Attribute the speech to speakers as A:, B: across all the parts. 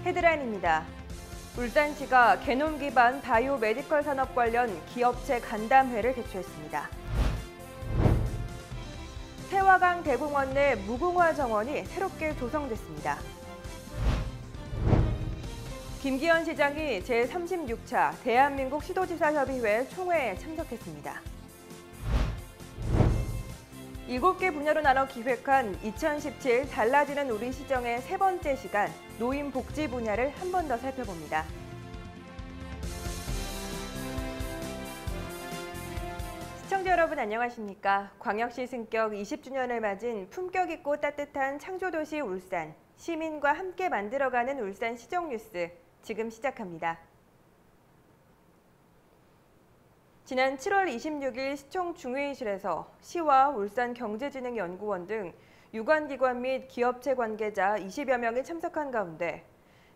A: 헤드라인입니다. 울산시가 게놈 기반 바이오 메디컬 산업 관련 기업체 간담회를 개최했습니다. 태화강 대공원 내 무궁화 정원이 새롭게 조성됐습니다. 김기현 시장이 제36차 대한민국 시도지사협의회 총회에 참석했습니다. 7개 분야로 나눠 기획한 2017 달라지는 우리 시정의 세 번째 시간 노인 복지 분야를 한 번 더 살펴봅니다. 시청자 여러분 안녕하십니까? 광역시 승격 20주년을 맞은 품격 있고 따뜻한 창조도시 울산, 시민과 함께 만들어가는 울산 시정뉴스 지금 시작합니다. 지난 7월 26일 시청 중회의실에서 시와 울산경제진흥연구원 등 유관기관 및 기업체 관계자 20여 명이 참석한 가운데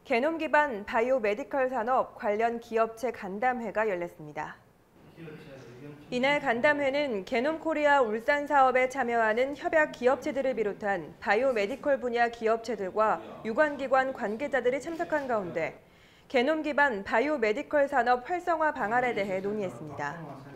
A: 게놈 기반 바이오 메디컬 산업 관련 기업체 간담회가 열렸습니다. 이날 간담회는 게놈 코리아 울산 사업에 참여하는 협약 기업체들을 비롯한 바이오 메디컬 분야 기업체들과 유관기관 관계자들이 참석한 가운데 게놈 기반 바이오 메디컬 산업 활성화 방안에 대해 논의했습니다.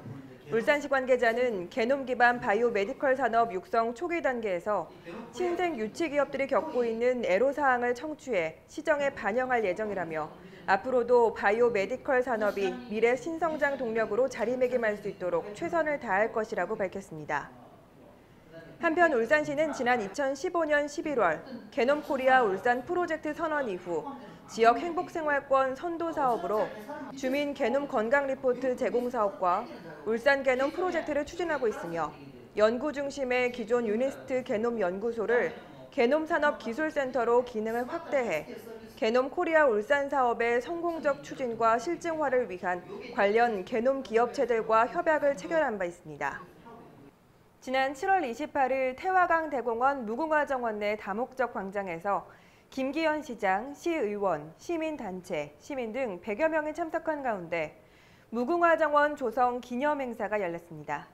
A: 울산시 관계자는 게놈 기반 바이오 메디컬 산업 육성 초기 단계에서 신생 유치 기업들이 겪고 있는 애로사항을 청취해 시정에 반영할 예정이라며 앞으로도 바이오 메디컬 산업이 미래 신성장 동력으로 자리매김할 수 있도록 최선을 다할 것이라고 밝혔습니다. 한편 울산시는 지난 2015년 11월 게놈 코리아 울산 프로젝트 선언 이후 지역 행복생활권 선도 사업으로 주민 게놈 건강 리포트 제공 사업과 울산 게놈 프로젝트를 추진하고 있으며 연구 중심의 기존 유니스트 게놈 연구소를 게놈 산업 기술센터로 기능을 확대해 게놈 코리아 울산 사업의 성공적 추진과 실증화를 위한 관련 게놈 기업체들과 협약을 체결한 바 있습니다. 지난 7월 28일 태화강 대공원 무궁화 정원 내 다목적 광장에서 김기현 시장, 시의원, 시민단체, 시민 등 100여 명이 참석한 가운데 무궁화 정원 조성 기념 행사가 열렸습니다.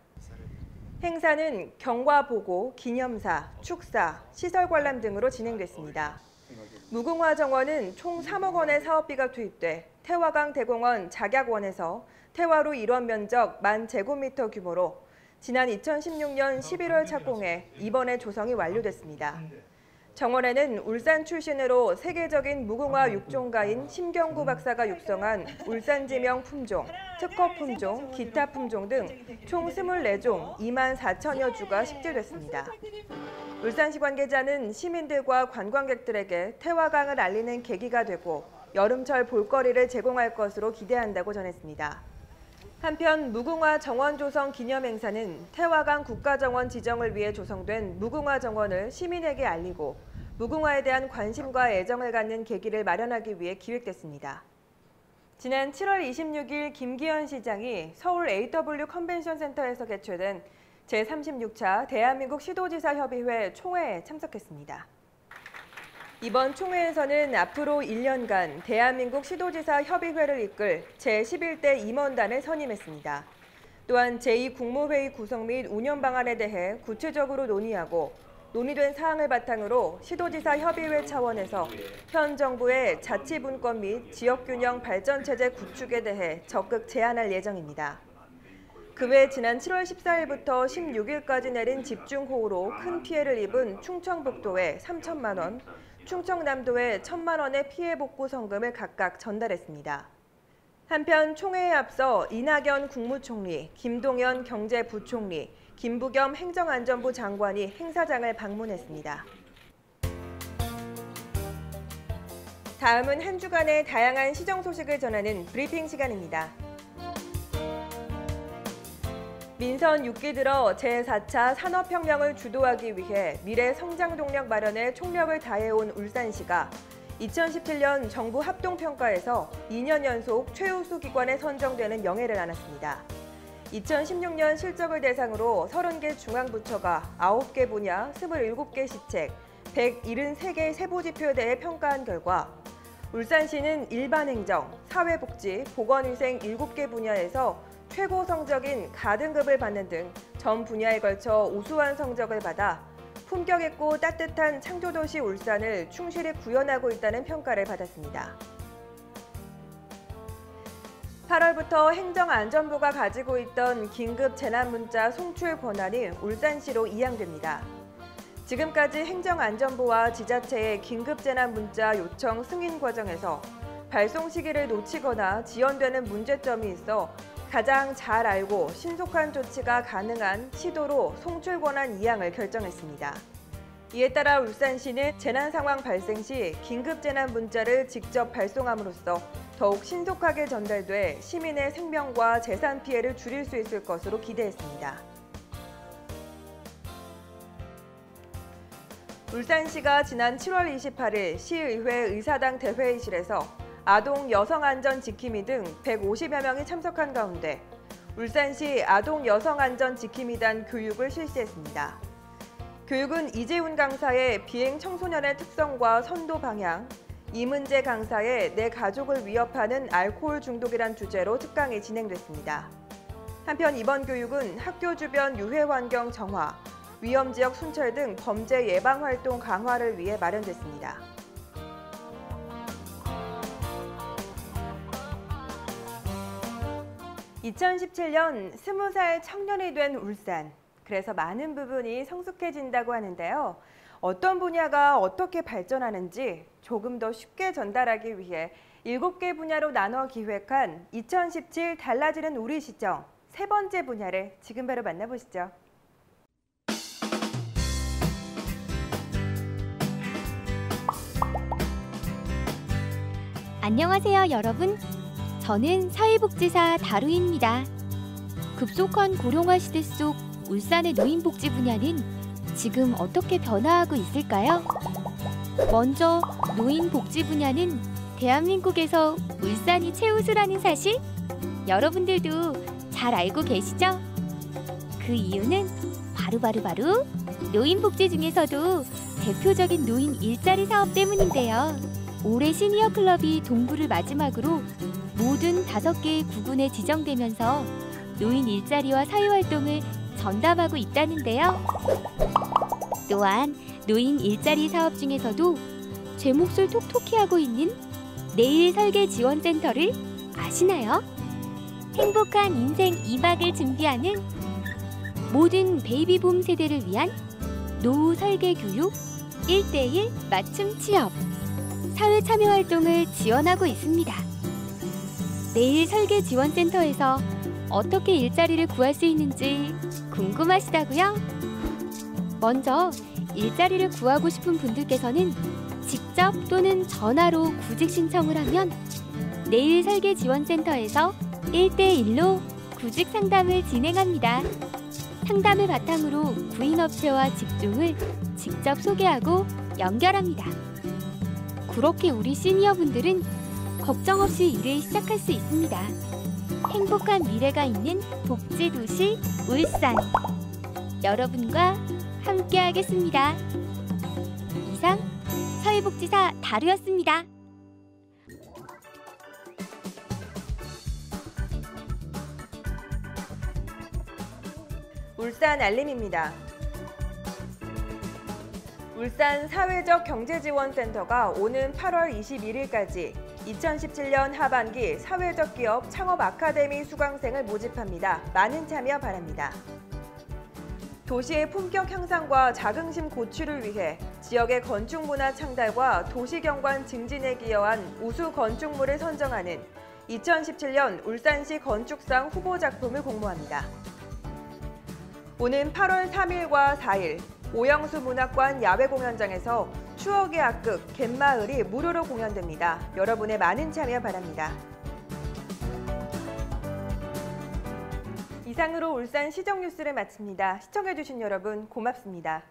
A: 행사는 경과보고, 기념사, 축사, 시설 관람 등으로 진행됐습니다. 무궁화 정원은 총 3억 원의 사업비가 투입돼 태화강 대공원 작약원에서 태화로 일원 면적 10,000제곱미터 규모로 지난 2016년 11월 착공해 이번에 조성이 완료됐습니다. 정원에는 울산 출신으로 세계적인 무궁화 육종가인 심경구 박사가 육성한 울산 지명 품종, 특허 품종, 기타 품종 등 총 24종 24,000여 주가 식재됐습니다. 울산시 관계자는 시민들과 관광객들에게 태화강을 알리는 계기가 되고 여름철 볼거리를 제공할 것으로 기대한다고 전했습니다. 한편 무궁화 정원 조성 기념 행사는 태화강 국가정원 지정을 위해 조성된 무궁화 정원을 시민에게 알리고 무궁화에 대한 관심과 애정을 갖는 계기를 마련하기 위해 기획됐습니다. 지난 7월 26일 김기현 시장이 서울 AW 컨벤션 센터에서 개최된 제36차 대한민국 시도지사협의회 총회에 참석했습니다. 이번 총회에서는 앞으로 1년간 대한민국 시도지사 협의회를 이끌 제11대 임원단을 선임했습니다. 또한 제2국무회의 구성 및 운영 방안에 대해 구체적으로 논의하고 논의된 사항을 바탕으로 시도지사 협의회 차원에서 현 정부의 자치분권 및 지역균형 발전체제 구축에 대해 적극 제안할 예정입니다. 그 외 지난 7월 14일부터 16일까지 내린 집중호우로 큰 피해를 입은 충청북도에 3천만 원, 충청남도에 1,000만 원의 피해 복구 성금을 각각 전달했습니다. 한편 총회에 앞서 이낙연 국무총리, 김동연 경제부총리, 김부겸 행정안전부 장관이 행사장을 방문했습니다. 다음은 한 주간의 다양한 시정 소식을 전하는 브리핑 시간입니다. 민선 6기 들어 제4차 산업혁명을 주도하기 위해 미래 성장 동력 마련에 총력을 다해온 울산시가 2017년 정부 합동평가에서 2년 연속 최우수 기관에 선정되는 명예를 안았습니다. 2016년 실적을 대상으로 30개 중앙부처가 9개 분야, 27개 시책, 173개의 세부지표에 대해 평가한 결과 울산시는 일반행정, 사회복지, 보건위생 7개 분야에서 최고 성적인 가등급을 받는 등 전 분야에 걸쳐 우수한 성적을 받아 품격 있고 따뜻한 창조도시 울산을 충실히 구현하고 있다는 평가를 받았습니다. 8월부터 행정안전부가 가지고 있던 긴급 재난문자 송출 권한이 울산시로 이양됩니다. 지금까지 행정안전부와 지자체의 긴급 재난문자 요청 승인 과정에서 발송 시기를 놓치거나 지연되는 문제점이 있어 가장 잘 알고 신속한 조치가 가능한 시도로 송출 권한 이양을 결정했습니다. 이에 따라 울산시는 재난 상황 발생 시 긴급 재난 문자를 직접 발송함으로써 더욱 신속하게 전달돼 시민의 생명과 재산 피해를 줄일 수 있을 것으로 기대했습니다. 울산시가 지난 7월 28일 시의회 의사당 대회의실에서 아동 여성 안전 지킴이 등 150여 명이 참석한 가운데 울산시 아동 여성 안전 지킴이단 교육을 실시했습니다. 교육은 이재훈 강사의 비행 청소년의 특성과 선도 방향, 이문재 강사의 내 가족을 위협하는 알코올 중독이란 주제로 특강이 진행됐습니다. 한편 이번 교육은 학교 주변 유해 환경 정화, 위험지역 순찰 등 범죄 예방 활동 강화를 위해 마련됐습니다. 2017년 20살 청년이 된 울산. 그래서 많은 부분이 성숙해진다고 하는데요. 어떤 분야가 어떻게 발전하는지 조금 더 쉽게 전달하기 위해 7개 분야로 나눠 기획한 2017 달라지는 우리 시청 세 번째 분야를 지금 바로 만나보시죠.
B: 안녕하세요, 여러분. 저는 사회복지사 다루입니다. 급속한 고령화 시대 속 울산의 노인복지 분야는 지금 어떻게 변화하고 있을까요? 먼저 노인복지 분야는 대한민국에서 울산이 최우수라는 사실 여러분들도 잘 알고 계시죠? 그 이유는 바로 노인복지 중에서도 대표적인 노인 일자리 사업 때문인데요. 올해 시니어 클럽이 동부를 마지막으로 모든 5개의 구군에 지정되면서 노인 일자리와 사회활동을 전담하고 있다는데요. 또한 노인 일자리 사업 중에서도 제 몫을 톡톡히 하고 있는 내일 설계 지원센터를 아시나요? 행복한 인생 2박을 준비하는 모든 베이비붐 세대를 위한 노후 설계 교육 1:1 맞춤 취업, 사회 참여 활동을 지원하고 있습니다. 내일 설계 지원센터에서 어떻게 일자리를 구할 수 있는지 궁금하시다고요? 먼저 일자리를 구하고 싶은 분들께서는 직접 또는 전화로 구직 신청을 하면 내일 설계 지원센터에서 1:1로 구직 상담을 진행합니다. 상담을 바탕으로 구인업체와 직종을 직접 소개하고 연결합니다. 그렇게 우리 시니어분들은 걱정 없이 일을 시작할 수 있습니다. 행복한 미래가 있는 복지도시 울산. 여러분과 함께하겠습니다. 이상 사회복지사 다루였습니다.
A: 울산 알림입니다. 울산 사회적 경제지원센터가 오는 8월 21일까지 2017년 하반기 사회적 기업 창업 아카데미 수강생을 모집합니다. 많은 참여 바랍니다. 도시의 품격 향상과 자긍심 고취를 위해 지역의 건축 문화 창달과 도시 경관 증진에 기여한 우수 건축물을 선정하는 2017년 울산시 건축상 후보 작품을 공모합니다. 오는 8월 3일과 4일 오영수 문학관 야외공연장에서 추억의 악극 갯마을이 무료로 공연됩니다. 여러분의 많은 참여 바랍니다. 이상으로 울산 시정 뉴스를 마칩니다. 시청해주신 여러분 고맙습니다.